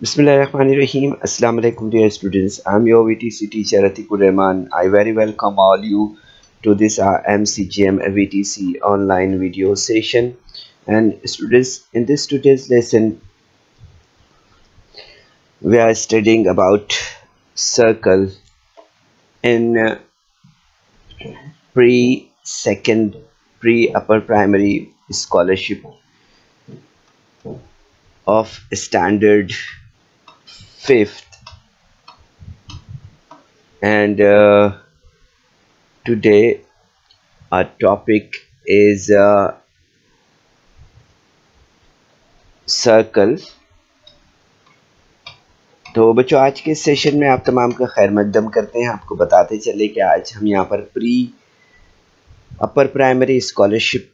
Bismillahirrahmanirrahim. Assalamu alaikum dear students. I'm your VTC teacher Atikur Rahman. I very welcome all you to this MCGM VTC online video session. And students, in this today's lesson, we are studying about circle in pre-second, pre-upper primary scholarship of standard 5th. And today our topic is circle. तो बच्चों, आज के session में आप तमाम का खैर मकदम करते हैं। आपको बताते चले कि आज हम यहाँ पर प्री अपर प्राइमरी स्कॉलरशिप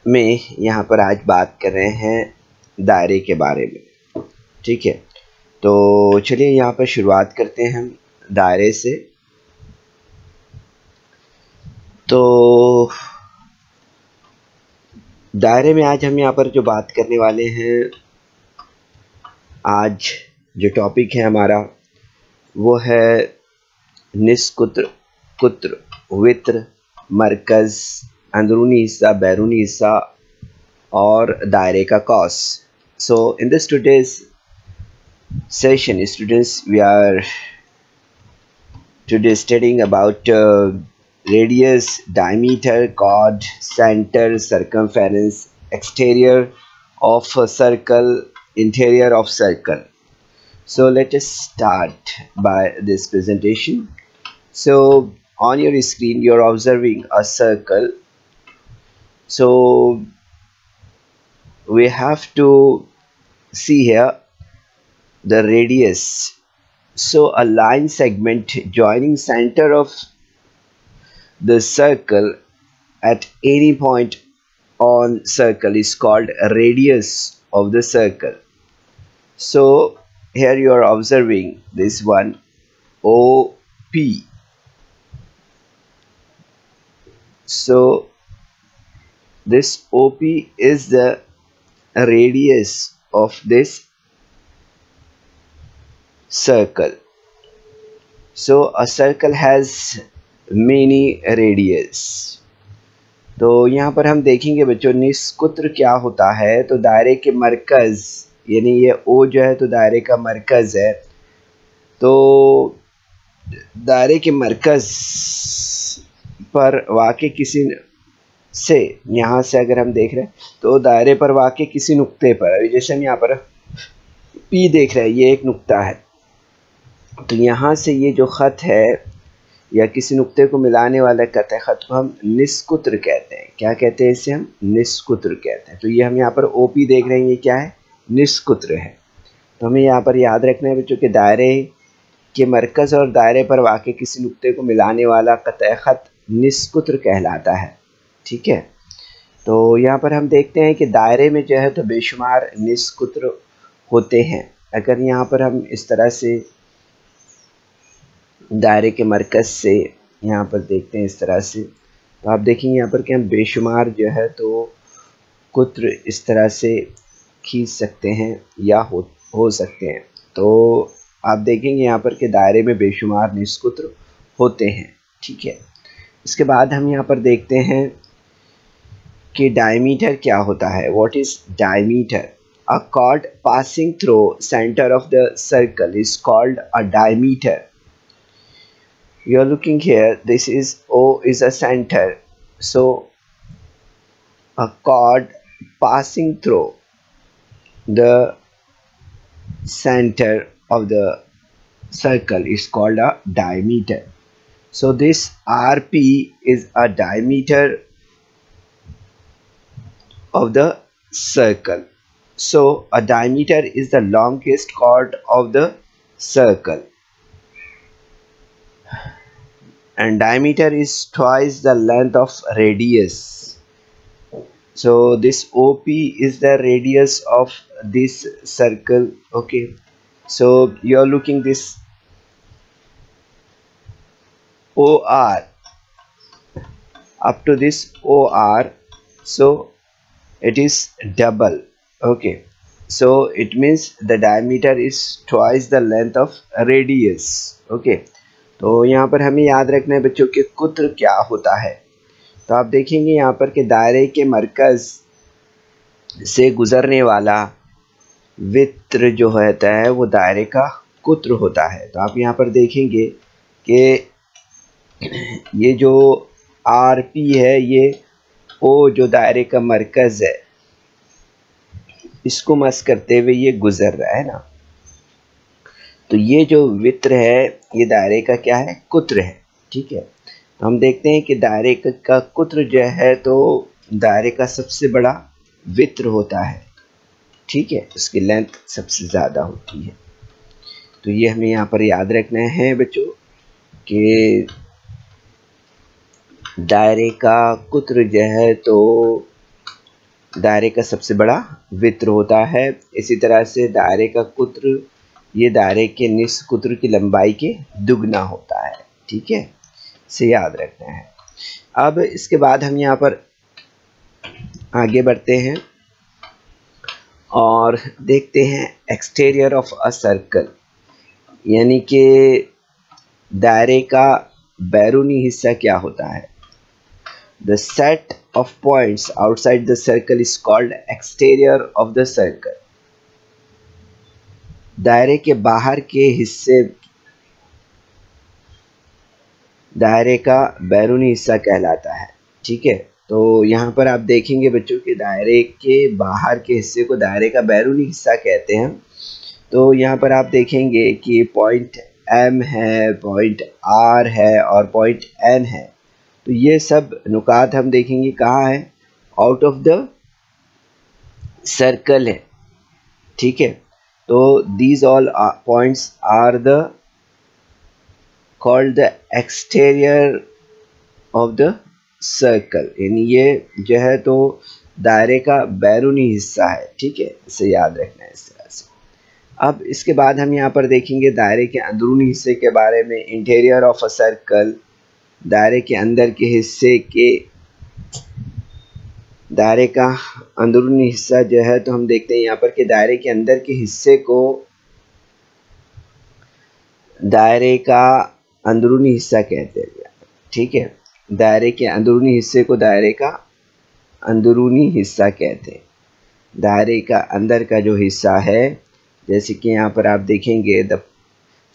में यहाँ पर आज बात कर रहे हैं दायरे के बारे में। ठीक है, तो चलिए यहाँ पर शुरुआत करते हैं हम दायरे से। तो दायरे में आज हम यहाँ पर जो बात करने वाले हैं, आज जो टॉपिक है हमारा वो है निस्कुत्र, कुत्र, वित्र, मरकज़, अंदरूनी हिस्सा, बैरूनी हिस्सा और दायरे का cos. So in this today's session, students, we are today studying about radius, diameter, chord, center, circumference, exterior of a circle, interior of circle. So let us start by this presentation. So on your screen you are observing a circle. So we have to see here the radius. So a line segment joining center of the circle at any point on circle is called a radius of the circle. So here you are observing this one, OP. So this OP is the radius of this circle. So a circle has many radius. तो यहाँ पर हम देखेंगे बच्चों, निस्कुत्र क्या होता है। तो दायरे के मरकज़, यानी ये O जो है तो दायरे का मरकज़ है। तो दायरे के मरकज़ पर वाक़े किसी से, यहाँ से अगर हम देख रहे हैं तो दायरे पर वाक़े किसी नुक्ते पर, अभी जैसे हम यहाँ पर P देख रहे हैं, ये एक नुक्ता है। तो यहाँ से ये जो ख़त है या किसी नुक्ते को मिलाने वाला कतः ख़त को हम निस्कुत्र कहते हैं। क्या कहते हैं इसे? हम निस्कुत्र कहते हैं। तो ये हम यहाँ पर OP देख रहे हैं, ये क्या है? निस्कुत्र है। तो हमें यहाँ पर याद रखना है बच्चों कि दायरे के मरकज़ और दायरे पर वाक़े किसी नुक्ते को मिलाने वाला कतः ख़त निस्कुत्र कहलाता है। ठीक है, तो यहाँ पर हम देखते हैं कि दायरे में जो है तो बेशुमार निस्कुत्र होते हैं। अगर यहाँ पर हम इस तरह से दायरे के मरकज़ से यहाँ पर देखते हैं इस तरह से, तो आप देखेंगे यहाँ पर कि हम बेशुमार जो है तो कुत्र इस तरह से खींच सकते हैं या हो सकते हैं। तो आप देखेंगे यहाँ पर कि दायरे में बेशुमार निस्कुत्र होते हैं। ठीक है, इसके बाद हम यहाँ पर देखते हैं कि डायमीटर क्या होता है। What is diameter? A cord passing through centre of the circle is called a diameter. You are looking here, this is O is a center, so a chord passing through the center of the circle is called a diameter. So this RP is a diameter of the circle. So a diameter is the longest chord of the circle, and diameter is twice the length of radius. So this OP is the radius of this circle. Okay, so you are looking this OR up to this OR, so it is double. Okay, so it means the diameter is twice the length of radius. Okay, तो यहाँ पर हमें याद रखना है बच्चों कि कुत्र क्या होता है। तो आप देखेंगे यहाँ पर कि दायरे के मरकज से गुजरने वाला वृत्त जो होता है वो दायरे का कुत्र होता है। तो आप यहाँ पर देखेंगे कि ये जो आर पी है, ये ओ जो दायरे का मरकज है इसको मस करते हुए ये गुजर रहा है ना। तो ये जो वृत्त है ये दायरे का क्या है, कुत्र है। ठीक है, तो हम देखते हैं कि दायरे का कुत्र जो है तो दायरे का सबसे बड़ा वृत्त होता है। ठीक है, उसकी लेंथ सबसे ज़्यादा होती है। तो ये हमें यहाँ पर याद रखना है बच्चों कि दायरे का कुत्र जो है तो दायरे का सबसे बड़ा वृत्त होता है। इसी तरह से दायरे का कुत्र ये दायरे के निस कुत्र की लंबाई के दुगना होता है। ठीक है, इसे याद रखना है। अब इसके बाद हम यहाँ पर आगे बढ़ते हैं और देखते हैं एक्सटीरियर ऑफ अ सर्कल, यानी कि दायरे का बैरूनी हिस्सा क्या होता है। The set of points outside the circle is called exterior of the circle. दायरे के बाहर के हिस्से दायरे का बैरूनी हिस्सा कहलाता है। ठीक है, तो यहाँ पर आप देखेंगे बच्चों कि दायरे के बाहर के हिस्से को दायरे का बैरूनी हिस्सा कहते हैं। तो यहाँ पर आप देखेंगे कि पॉइंट एम है, पॉइंट आर है और पॉइंट एन है। तो ये सब नुकात हम देखेंगे कहाँ है, आउट ऑफ द सर्कल है। ठीक है, तो these all points are the called the exterior of the circle, यानी ये जो है तो दायरे का बैरूनी हिस्सा है। ठीक है, इसे याद रखना है इस तरह से। अब इसके बाद हम यहाँ पर देखेंगे दायरे के अंदरूनी हिस्से के बारे में। इंटीरियर ऑफ अ सर्कल, दायरे के अंदर के हिस्से के दायरे का अंदरूनी हिस्सा जो है तो हम देखते हैं यहाँ पर कि दायरे के अंदर के हिस्से को दायरे का अंदरूनी हिस्सा कहते हैं। ठीक है, दायरे के अंदरूनी हिस्से को दायरे का अंदरूनी हिस्सा कहते हैं। दायरे का अंदर का जो हिस्सा है, जैसे कि यहाँ पर आप देखेंगे the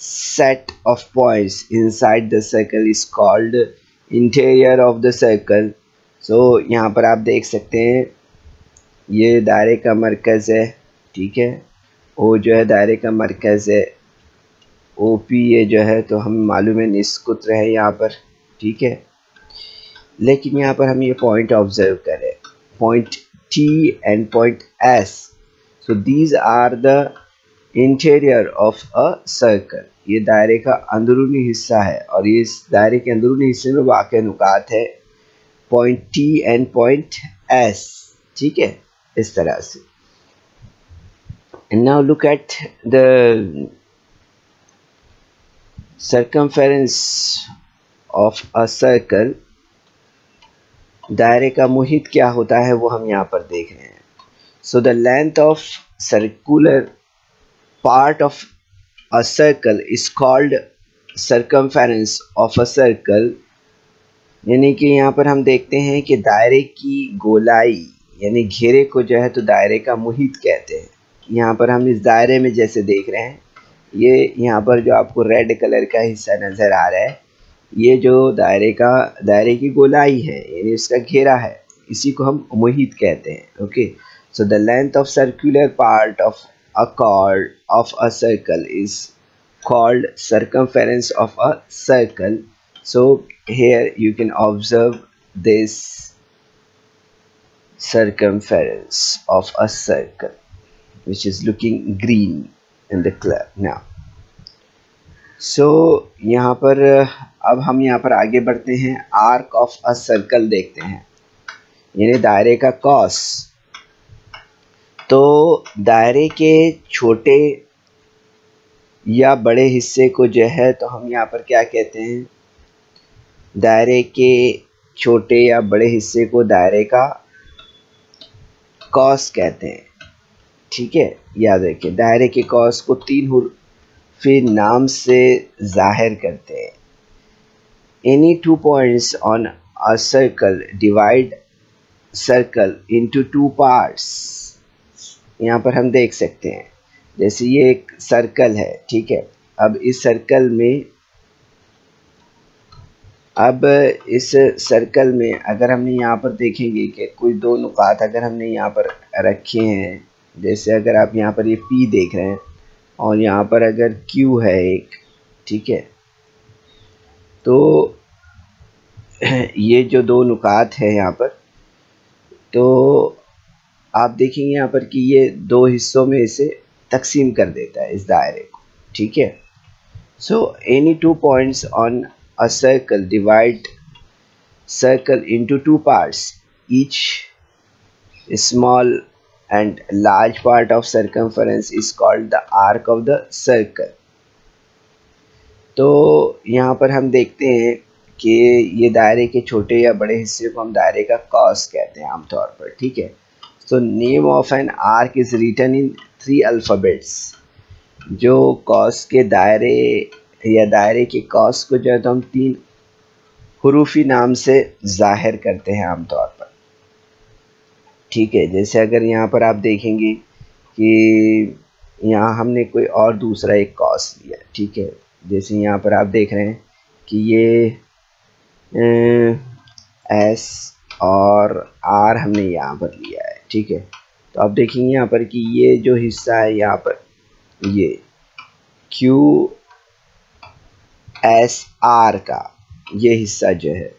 set of points inside the circle is called interior of the circle. so यहाँ पर आप देख सकते हैं ये दायरे का मरकज़ है। ठीक है, ओ जो है दायरे का मरकज़ है, ओ पी ये जो है तो हम मालूम है निस्कुत्र है यहाँ पर। ठीक है, लेकिन यहाँ पर हम ये पॉइंट ऑब्जर्व करें, point T and point S. So these are the interior of a circle, ये दायरे का अंदरूनी हिस्सा है और ये इस दायरे के अंदरूनी हिस्से में वाक़ नुकात है point T and point S. ठीक है, इस तरह से। And now look at the circumference of a circle, दायरे का मुहित क्या होता है वो हम यहाँ पर देख रहे हैं। So the length of circular part of a circle is called circumference of a circle, यानी कि यहाँ पर हम देखते हैं कि दायरे की गोलाई यानी घेरे को जो है तो दायरे का मुहित कहते हैं। यहाँ पर हम इस दायरे में जैसे देख रहे हैं, ये यहाँ पर जो आपको रेड कलर का हिस्सा नज़र आ रहा है, ये जो दायरे की गोलाई है यानी उसका घेरा है, इसी को हम मुहित कहते हैं। Okay, so the length of circular part of a chord of a circle is called circumference of a circle. So here you can observe this circumference of a circle which is looking green in the color now. So यहाँ पर अब हम यहाँ पर आगे बढ़ते हैं, arc of a circle देखते हैं, यानी दायरे का कॉस। तो दायरे के छोटे या बड़े हिस्से को जो है तो हम यहाँ पर क्या कहते हैं, दायरे के छोटे या बड़े हिस्से को दायरे का कॉस कहते हैं। ठीक है, याद रखिए दायरे के कॉस को 3 हुर्फ़े नाम से जाहिर करते हैं। Any 2 points on a circle divide circle into 2 parts. यहाँ पर हम देख सकते हैं जैसे ये एक सर्कल है, ठीक है। अब इस सर्कल में अगर हमने यहाँ पर देखेंगे कि कोई 2 नुकात अगर हमने यहाँ पर रखे हैं, जैसे अगर आप यहाँ पर ये P देख रहे हैं और यहाँ पर अगर Q है एक, ठीक है, तो ये जो 2 नुकात है यहाँ पर, तो आप देखेंगे यहाँ पर कि ये 2 हिस्सों में इसे तकसीम कर देता है इस दायरे को, ठीक है। So any 2 points on a circle divide circle into 2 parts, each small and large part of circumference is called the arc of the circle। तो यहाँ पर हम देखते हैं कि ये दायरे के छोटे या बड़े हिस्से को हम दायरे का कॉस कहते हैं आमतौर पर, ठीक है। तो name of an arc is written in 3 alphabets. जो कॉस के दायरे या दायरे के कॉस को जो है तो हम 3 हुरूफी नाम से जाहिर करते हैं आमतौर पर, ठीक है। जैसे अगर यहाँ पर आप देखेंगे कि यहाँ हमने कोई और दूसरा एक कॉस लिया, ठीक है। जैसे यहाँ पर आप देख रहे हैं कि ये एस और आर हमने यहाँ पर लिया है, ठीक है। तो आप देखेंगे यहाँ पर कि ये जो हिस्सा है यहाँ पर ये क्यू एस आर का ये हिस्सा जो है,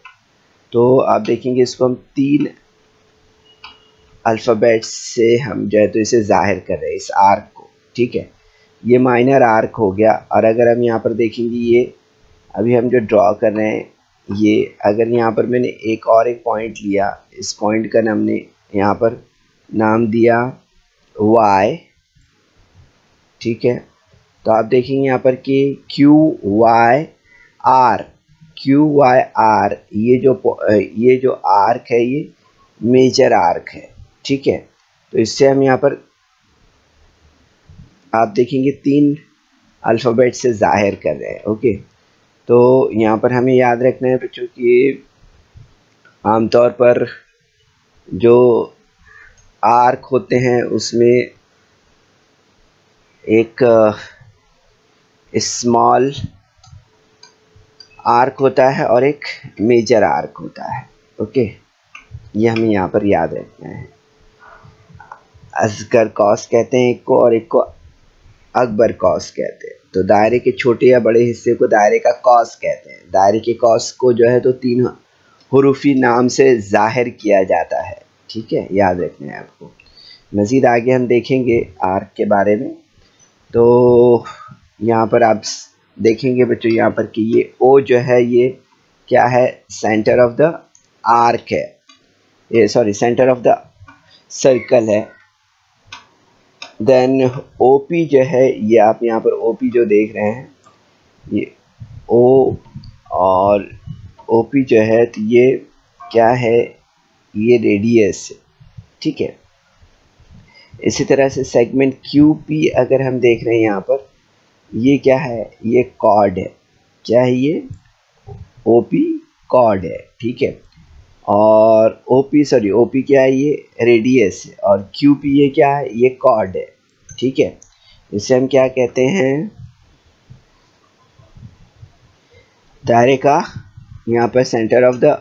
तो आप देखेंगे इसको हम 3 अल्फ़ाबेट्स से हम जो है तो इसे जाहिर कर रहे हैं इस आर्क को, ठीक है। ये माइनर आर्क हो गया। और अगर हम यहाँ पर देखेंगे ये अभी हम जो ड्रॉ कर रहे हैं, ये अगर यहाँ पर मैंने एक पॉइंट लिया, इस पॉइंट का हमने यहाँ पर नाम दिया y, ठीक है। तो आप देखेंगे यहाँ पर कि क्यू वाई आर ये जो आर्क है ये मेजर आर्क है, ठीक है। तो इससे हम यहाँ पर आप देखेंगे 3 अल्फ़ाबेट से जाहिर कर रहे हैं, ओके। तो यहाँ पर हमें याद रखना है बच्चों कि आमतौर पर जो आर्क होते हैं उसमें एक स्मॉल आर्क होता है और एक मेजर आर्क होता है, ओके। ये हमें यहाँ पर याद रखना है। असगर कॉस कहते हैं एक को और एक को अकबर कॉस कहते हैं। तो दायरे के छोटे या बड़े हिस्से को दायरे का कॉस कहते हैं। दायरे के कॉस को जो है तो 3 हुरूफी नाम से जाहिर किया जाता है, ठीक है, याद रखना है आपको। मज़ीद आगे हम देखेंगे आर्क के बारे में। तो यहाँ पर आप देखेंगे बच्चों यहाँ पर कि ये ओ जो है ये क्या है, सेंटर ऑफ द आर्क है, ये sorry centre of the circle है। देन ओपी जो है ये आप यहाँ पर ओपी जो देख रहे हैं ये ओ और ओपी जो है तो ये क्या है, ये रेडियस है, ठीक है। इसी तरह से सेगमेंट क्यूपी अगर हम देख रहे हैं यहाँ पर ये क्या है, ये कॉर्ड है। क्या है ये, ओपी कॉर्ड है, ठीक है। और ओपी क्या है, ये रेडियस है। और क्यूपी ये क्या है, ये कॉर्ड है, ठीक है। इसे हम क्या कहते हैं, दायरे का यहाँ पर सेंटर ऑफ द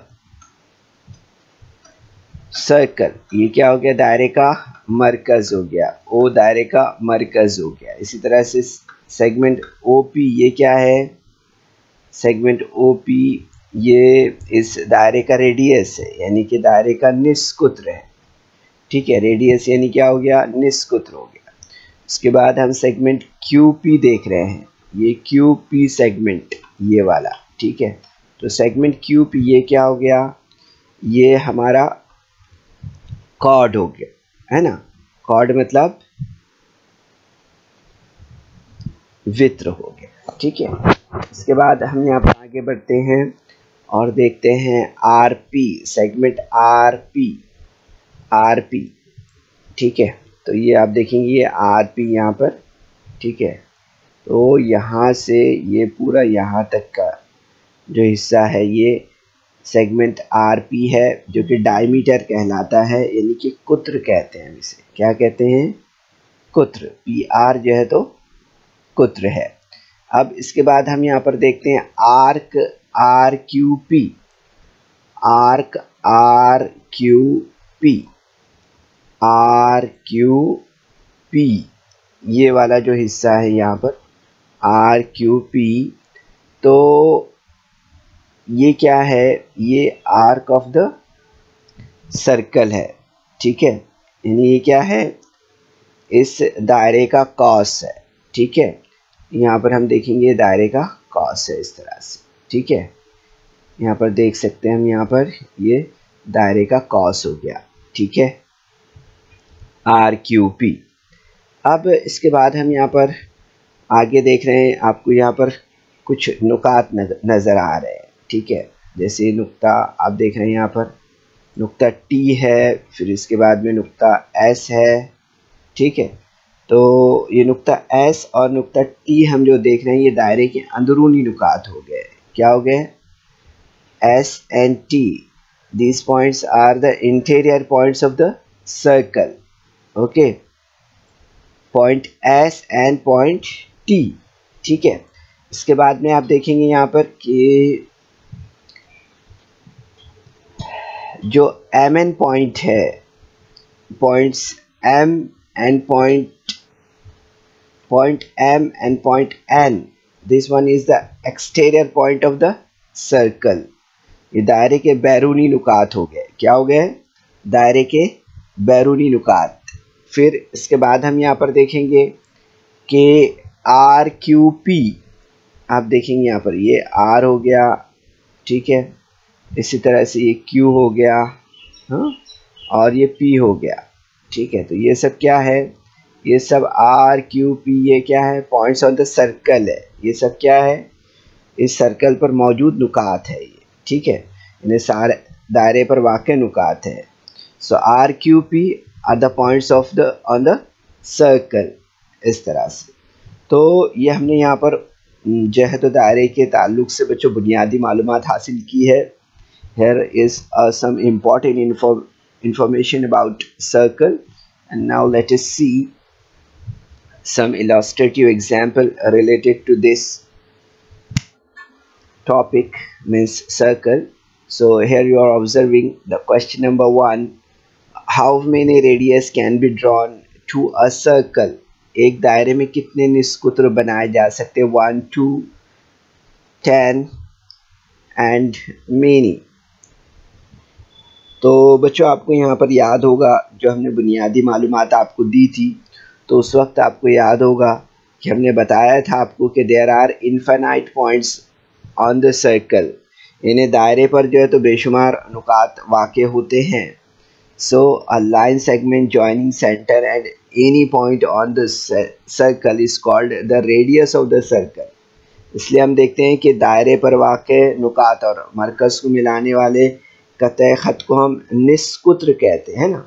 सर्कल, ये क्या हो गया, दायरे का मरकज हो गया, ओ दायरे का मरकज हो गया। इसी तरह से सेगमेंट ओपी ये क्या है, सेगमेंट ओपी ये इस दायरे का रेडियस है, यानी कि दायरे का निस्कुत्र है, ठीक है। रेडियस यानी क्या हो गया, निस्कुत्र हो गया। उसके बाद हम सेगमेंट क्यूपी देख रहे हैं, ये क्यूपी सेगमेंट ये वाला, ठीक है। तो सेगमेंट क्यूपी ये क्या हो गया, ये हमारा कॉर्ड हो गया, है ना। कॉर्ड मतलब वित्र हो गया, ठीक है। इसके बाद हम यहाँ पर आगे बढ़ते हैं और देखते हैं आरपी, सेगमेंट आरपी, ठीक है। तो ये आप देखेंगे ये आर पी यहाँ पर, ठीक है। तो यहाँ से ये पूरा यहाँ तक का जो हिस्सा है ये सेगमेंट आर पी है, जो कि डायमीटर कहलाता है, यानी कि कुत्र कहते हैं हम इसे। क्या कहते हैं? कुत्र। पी आर जो है तो कुत्र है। अब इसके बाद हम यहाँ पर देखते हैं arc R Q P. Arc R Q P, R Q P, ये वाला जो हिस्सा है यहाँ पर आर क्यू पी, तो ये क्या है? ये आर्क ऑफ द सर्कल है, ठीक है। यानी ये क्या है? इस दायरे का कॉस है, ठीक है। यहाँ पर हम देखेंगे दायरे का कॉस है इस तरह से, ठीक है। यहाँ पर देख सकते हैं हम, यहाँ पर ये दायरे का कॉस हो गया, ठीक है, आर क्यू पी। अब इसके बाद हम यहाँ पर आगे देख रहे हैं, आपको यहाँ पर कुछ नुकात नज़र आ रहे हैं, ठीक है। जैसे नुक्ता आप देख रहे हैं, यहाँ पर नुक्ता टी है, फिर इसके बाद में नुक्ता एस है, ठीक है। तो ये नुक्ता एस और नुक्ता टी हम जो देख रहे हैं, ये दायरे के अंदरूनी नुकात हो गए। क्या हो गए? S and T, these points are the interior points of the circle, okay, point S and point T, ठीक है। इसके बाद में आप देखेंगे यहाँ पर कि जो MN पॉइंट है, points M and point M and point N, this one is the exterior point of the circle। ये दायरे के बैरूनी नुकात हो गए। क्या हो गए? दायरे के बैरूनी नुकात। फिर इसके बाद हम यहाँ पर देखेंगे कि आर क्यू पी, आप देखेंगे यहाँ पर ये आर हो गया, ठीक है। इसी तरह से ये क्यू हो गया, हाँ, और ये पी हो गया, ठीक है। तो ये सब क्या है? ये सब आर क्यू पी, ये क्या है? पॉइंट्स ऑन द सर्कल है। ये सब क्या है? इस सर्कल पर मौजूद नुकात है ये, ठीक है। इन्हें सारे दायरे पर वाक़ई नुकात है। So R Q P are the points of the on the circle, इस तरह से। तो ये हमने यहाँ पर जो है तो दायरे के ताल्लुक से बच्चों बुनियादी मालूमात हासिल की है। Here is some important information about circle, and now let us see some illustrative example related to this topic, means circle. So here you are observing the question number 1, how many radius can be drawn to a circle? एक दायरे में कितने निस्कुत्र बनाए जा सकते हैं? 1, 2, 10 and many। तो बच्चों आपको यहाँ पर याद होगा जो हमने बुनियादी मालूमात आपको दी थी, तो उस वक्त आपको याद होगा कि हमने बताया था आपको कि there are infinite points on the circle, यानी दायरे पर जो है तो बेशुमार नुकात वाक़ होते हैं। So a line segment joining centre and any point on the circle is called the radius of the circle. इसलिए हम देखते हैं कि दायरे पर वाक़ नुकात और मरकज़ को मिलाने वाले कतई ख़त को हम निस्कुत्र कहते हैं ना।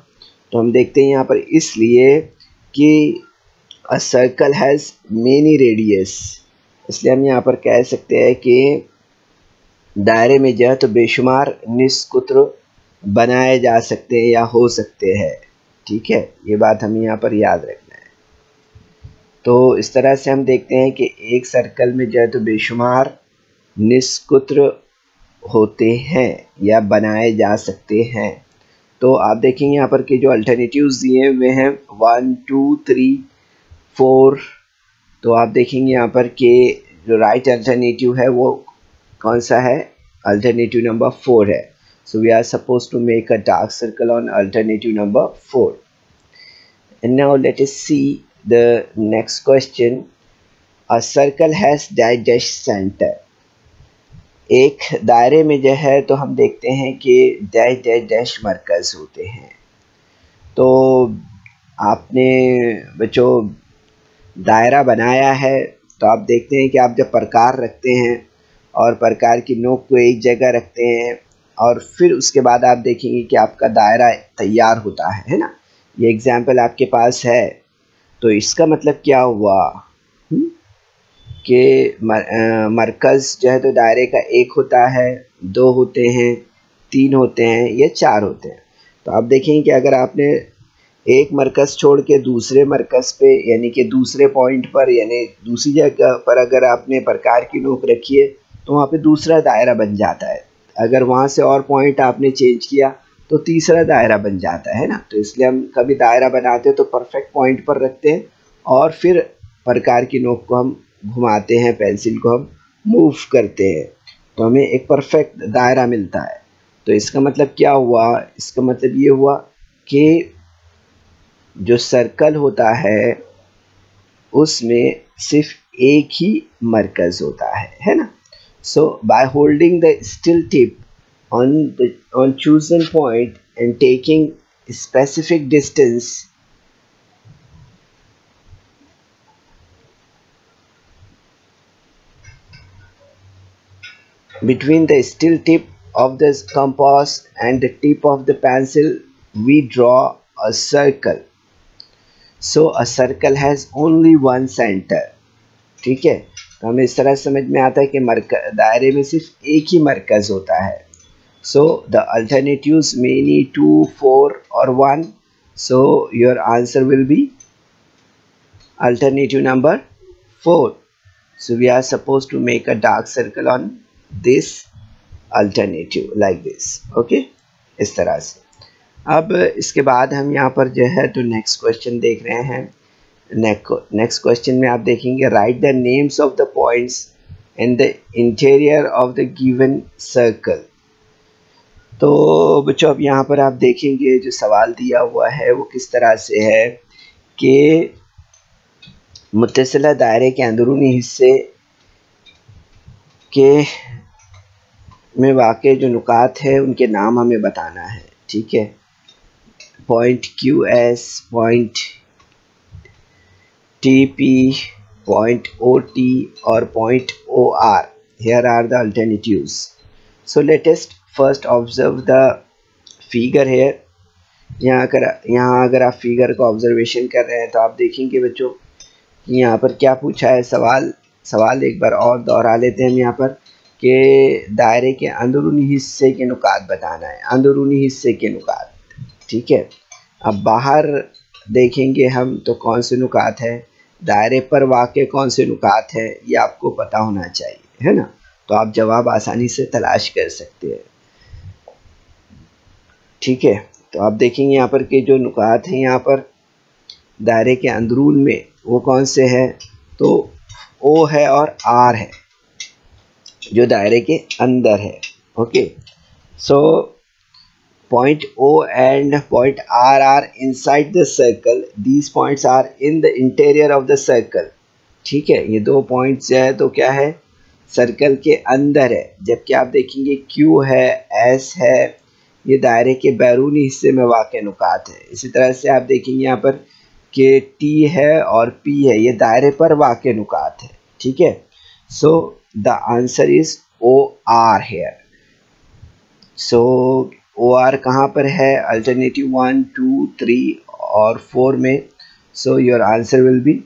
तो हम देखते हैं यहाँ पर इसलिए कि अ सर्कल हैज़ मेनी रेडियस, इसलिए हम यहाँ पर कह सकते हैं कि दायरे में जो है तो बेशुमार निस्कुत्र बनाए जा सकते हैं या हो सकते हैं, ठीक है। ये बात हमें यहाँ पर याद रखना है। तो इस तरह से हम देखते हैं कि एक सर्कल में जो है तो बेशुमार निस्कुत्र होते हैं या बनाए जा सकते हैं। तो आप देखेंगे यहाँ पर कि जो अल्टरनेटिव्स दिए हुए हैं 1, 2, 3, 4, तो आप देखेंगे यहाँ पर कि जो राइट अल्टरनेटिव है वो कौन सा है? अल्टरनेटिव नंबर 4 है। So we are suppose to make a dark circle on alternative number 4। And now let us see the next question. A circle has dash centre. एक दायरे में जो है तो हम देखते हैं कि डैश डैश डैश मरकज़ होते हैं। तो आपने बच्चों दायरा बनाया है, तो आप देखते हैं कि आप जब प्रकार रखते हैं और प्रकार की नोक को एक जगह रखते हैं और फिर उसके बाद आप देखेंगे कि आपका दायरा तैयार होता है ना। ये एग्जाम्पल आपके पास है। तो इसका मतलब क्या हुआ कि मरकज़ जो है तो दायरे का एक होता है, दो होते हैं, तीन होते हैं या चार होते हैं। तो आप देखेंगे कि अगर आपने एक मरकज़ छोड़ के दूसरे मरकज़ पे यानी कि दूसरे पॉइंट पर यानी दूसरी जगह पर अगर आपने प्रकार की नोक रखी है तो वहाँ पे दूसरा दायरा बन जाता है। अगर वहाँ से और पॉइंट आपने चेंज किया तो तीसरा दायरा बन जाता है ना। तो इसलिए हम कभी दायरा बनाते हैं तो परफेक्ट पॉइंट पर रखते हैं और फिर प्रकार की नोक को हम घुमाते हैं, पेंसिल को हम मूव करते हैं तो हमें एक परफेक्ट दायरा मिलता है। तो इसका मतलब क्या हुआ, इसका मतलब ये हुआ कि जो सर्कल होता है उसमें सिर्फ एक ही मरकज़ होता है ना। So by holding the steel tip on chosen point and taking specific distance between the steel tip of the compass and the tip of the pencil, we draw a circle. So a circle has only one center. ठीक है, तो हमें इस तरह समझ में आता है कि दायरे में सिर्फ एक ही मरकज़ होता है। So the alternatives many 2, 4 or 1. So your answer will be alternative number 4. So we are supposed to make a dark circle on this alternative like this. Okay, इस तरह से। अब इसके बाद हम यहाँ पर जो है तो नेक्स्ट क्वेश्चन देख रहे हैं। नेक्स्ट क्वेश्चन में आप देखेंगे right the names of the points in the interior of the given circle. तो बच्चों अब यहाँ पर आप देखेंगे जो सवाल दिया हुआ है वो किस तरह से है कि मुत्तसिला दायरे के अंदरूनी हिस्से के में वाक़े जो नुकात है उनके नाम हमें बताना है। ठीक है, point QS, point TP, point OT और point OR। Here are the alternatives. So let us first observe the figure here. यहाँ अगर आप फिगर को ऑब्जर्वेशन कर रहे हैं तो आप देखेंगे बच्चों यहाँ पर क्या पूछा है। सवाल एक बार और दोहरा लेते हैं हम यहाँ पर कि दायरे के अंदरूनी हिस्से के नुकात बताना है, अंदरूनी हिस्से के नुकात। ठीक है, अब बाहर देखेंगे हम तो कौन से नुकात है, दायरे पर वाक़े कौन से नुकात है ये आपको पता होना चाहिए, है ना। तो आप जवाब आसानी से तलाश कर सकते हैं। ठीक है, तो आप देखेंगे यहाँ पर कि जो नुकात हैं यहाँ पर दायरे के अंदरून में वो कौन से हैं, तो O है और R है जो दायरे के अंदर है। Okay, so point O and point R are inside the circle. These points are in the interior of the circle. ठीक है, ये दो पॉइंट्स है तो क्या है, सर्कल के अंदर है। जबकि आप देखेंगे Q है, S है, ये दायरे के बैरूनी हिस्से में वाक़े नुकात है। इसी तरह से आप देखेंगे यहाँ पर कि T है और P है, ये दायरे पर वाक़े नुकात है। ठीक है, so the answer is OR here. So OR कहाँ पर है, अल्टरनेटिव 1, 2, 3 और 4 में। So your answer will be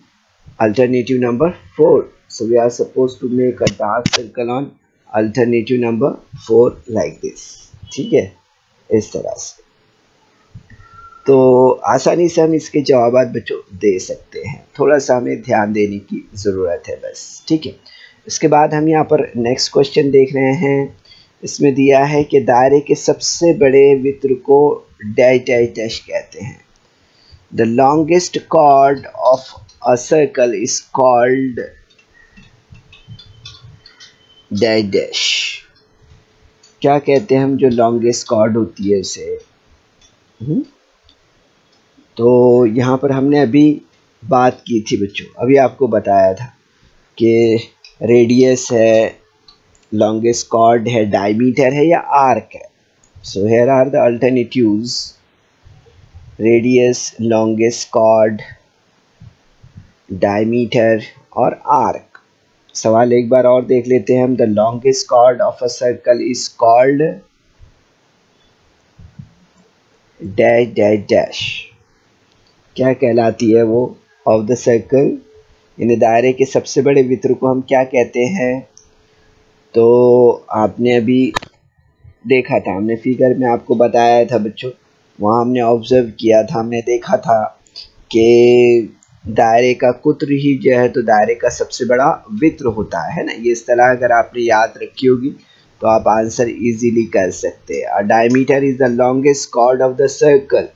alternative number 4. So we are supposed to make a dark circle on alternative number 4 like this. ठीक है, इस तरह से तो आसानी से हम इसके जवाब बच्चों दे सकते हैं। थोड़ा सा हमें ध्यान देने की ज़रूरत है बस। ठीक है, इसके बाद हम यहाँ पर नेक्स्ट क्वेश्चन देख रहे हैं। इसमें दिया है कि दायरे के सबसे बड़े वृत्त को डैश डैश डैश कहते हैं। The longest chord of a circle is called dash dash। क्या कहते हैं हम, जो लॉन्गेस्ट कॉर्ड होती है उसे। तो यहाँ पर हमने अभी बात की थी बच्चों, अभी आपको बताया था कि रेडियस है, लॉन्गेस्ट कॉर्ड है, डायमीटर है या आर्क है। So here are the alternatives, radius, longest chord, diameter और आर्क। सवाल एक बार और देख लेते हैं हम। The longest chord of a circle is called dash dash dash. क्या कहलाती है वो, ऑफ द सर्कल, यानी दायरे के सबसे बड़े वृत्त को हम क्या कहते हैं। तो आपने अभी देखा था, हमने फिगर में आपको बताया था बच्चों, वहाँ हमने ऑब्जर्व किया था, हमने देखा था कि दायरे का कुत्र ही जो है तो दायरे का सबसे बड़ा वृत्त होता है ना। ये इस्तेलाह अगर आपने याद रखी होगी तो आप आंसर इजीली कर सकते हैं। A diameter is the longest chord of the circle,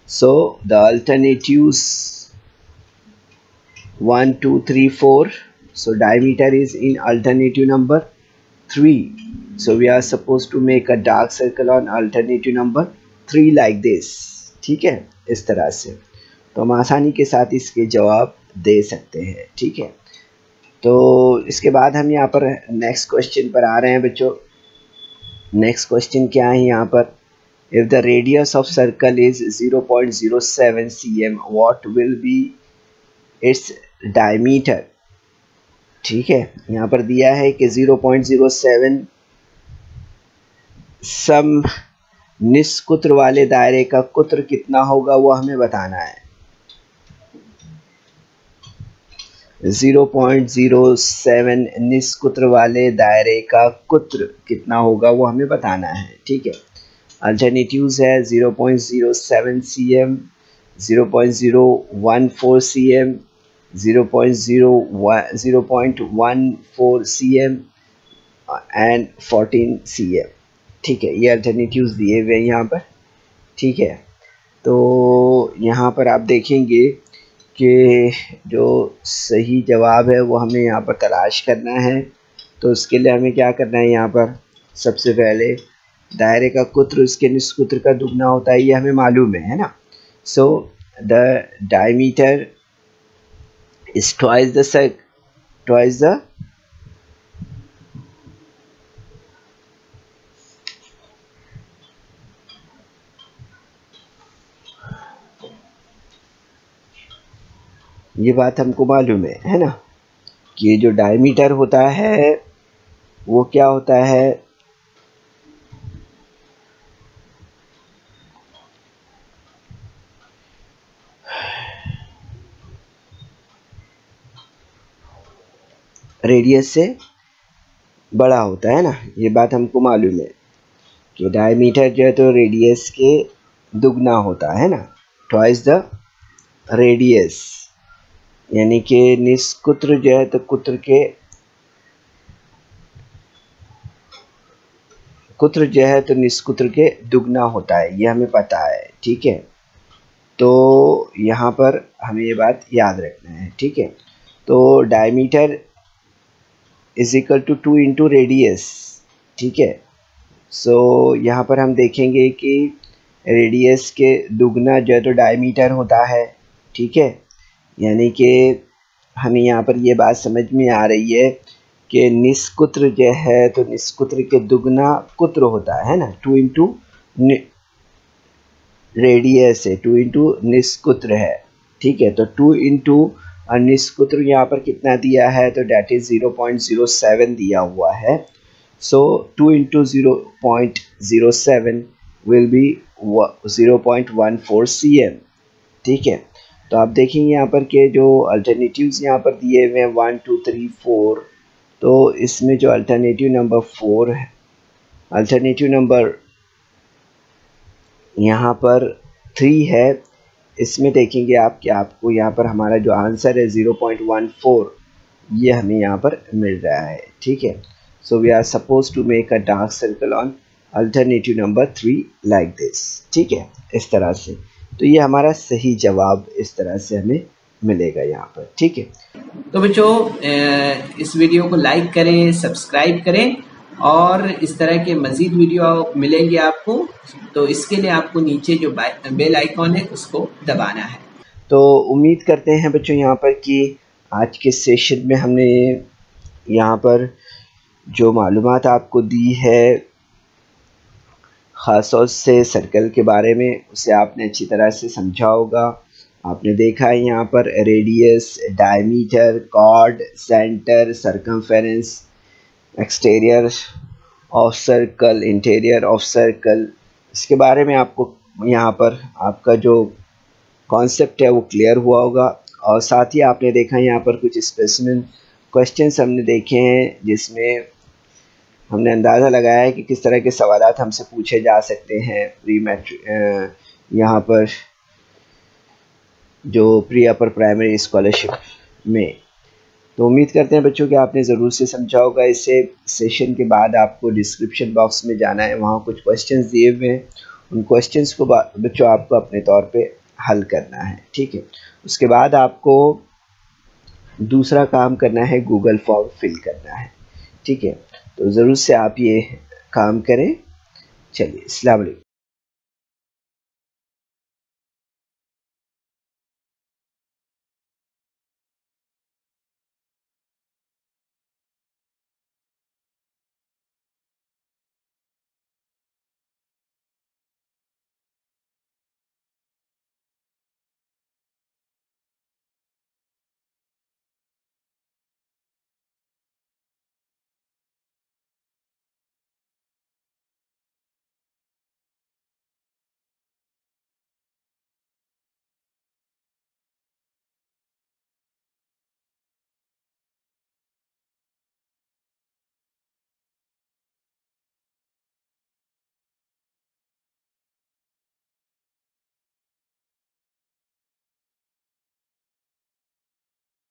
so the alternatives 1 2 3 4, so diameter is in alternative number 3, so we are supposed to make a dark circle on alternative number 3 like this। ठीक है, इस तरह से तो हम आसानी के साथ इसके जवाब दे सकते हैं। ठीक है, तो इसके बाद हम यहाँ पर नेक्स्ट क्वेश्चन पर आ रहे हैं बच्चों। नेक्स्ट क्वेश्चन क्या है यहाँ पर, if the radius of circle is 0.07 cm what will be its diameter. ठीक है, यहाँ पर दिया है कि 0.07 सम निष्कुत्र वाले दायरे का कुत्र कितना होगा वो हमें बताना है। 0.07 निष्कुत्र वाले दायरे का कुत्र कितना होगा वो हमें बताना है। ठीक है, अल्टरनेटिव्स है 0.07 cm, 0.014 cm, 0.14 cm and 14 cm। ठीक है, ये अल्टरनेटिव्स दिए हुए हैं यहाँ पर। ठीक है, तो यहाँ पर आप देखेंगे कि जो सही जवाब है वो हमें यहाँ पर तलाश करना है। तो उसके लिए हमें क्या करना है, यहाँ पर सबसे पहले दायरे का कुत्र उसके निष्कुत्र का दुगना होता है, ये हमें मालूम है ना। So the diameter is twice the ये बात हमको मालूम है ना, कि जो डायमीटर होता है वो क्या होता है, रेडियस से बड़ा होता है ना। ये बात हमको मालूम है कि डायमीटर जो है तो रेडियस के दुगना होता है ना, ट्वाइस द रेडियस, यानी कि निष्कुत्र जो है तो कुत्र जो है तो निष्कुत्र के दुगना होता है, ये हमें पता है। ठीक है, तो यहाँ पर हमें ये बात याद रखना है। ठीक है, तो diameter is equal to 2 into radius. ठीक है, सो यहाँ पर हम देखेंगे कि रेडियस के दुगना जो है तो डायमीटर होता है। ठीक है, यानी कि हमें यहाँ पर ये बात समझ में आ रही है कि निष्कुत्र जो है तो निष्कुत्र के दुगना कुत्र होता है ना, 2 इंटू रेडियस है, 2 इंटू निष्कुत्र है। ठीक है, तो 2 इंटू निष्कुत्र यहाँ पर कितना दिया है, तो डेट इज 0.07 दिया हुआ है। सो 2 इंटू 0.07 विल बी 0.14 cm। ठीक है, तो आप देखेंगे यहाँ पर के जो अल्टरनेटिव्स यहाँ पर दिए हुए हैं 1 2 3 4, तो इसमें जो अल्टरनेटिव नंबर 4 है, अल्टरनेटिव नंबर यहाँ पर 3 है, इसमें देखेंगे आप कि आपको यहाँ पर हमारा जो आंसर है 0.14 ये हमें यहाँ पर मिल रहा है। ठीक है, so we are suppose to make a dark circle on alternative number 3 like this. ठीक है, इस तरह से, तो ये हमारा सही जवाब इस तरह से हमें मिलेगा यहाँ पर। ठीक है, तो बच्चों इस वीडियो को लाइक करें, सब्सक्राइब करें और इस तरह के मज़ीद वीडियो मिलेंगे आपको। तो इसके लिए आपको नीचे जो बेल आइकॉन है उसको दबाना है। तो उम्मीद करते हैं बच्चों यहाँ पर कि आज के सेशन में हमने यहाँ पर जो मालूमात आपको दी है ख़ास तौर से सर्कल के बारे में, उसे आपने अच्छी तरह से समझा होगा। आपने देखा है यहाँ पर radius, diameter, chord, centre, circumference, exterior of circle, interior of circle, इसके बारे में आपको यहाँ पर आपका जो कॉन्सेप्ट है वो क्लियर हुआ होगा। और साथ ही आपने देखा यहाँ पर कुछ स्पेसिफिक क्वेश्चंस हमने देखे हैं जिसमें हमने अंदाज़ा लगाया है कि किस तरह के सवालात हमसे पूछे जा सकते हैं प्री मैट्रिक यहाँ पर जो प्री अपर प्राइमरी स्कॉलरशिप में। तो उम्मीद करते हैं बच्चों कि आपने ज़रूर से समझा होगा। इससे सेशन के बाद आपको डिस्क्रिप्शन बॉक्स में जाना है, वहाँ कुछ क्वेश्चंस दिए हुए हैं, उन क्वेश्चंस को बच्चों आपको अपने तौर पे हल करना है, ठीक है। उसके बाद आपको दूसरा काम करना है, गूगल फॉर्म फिल करना है, ठीक है। तो ज़रूर से आप ये काम करें। चलिए, अस्सलाम वालेकुम।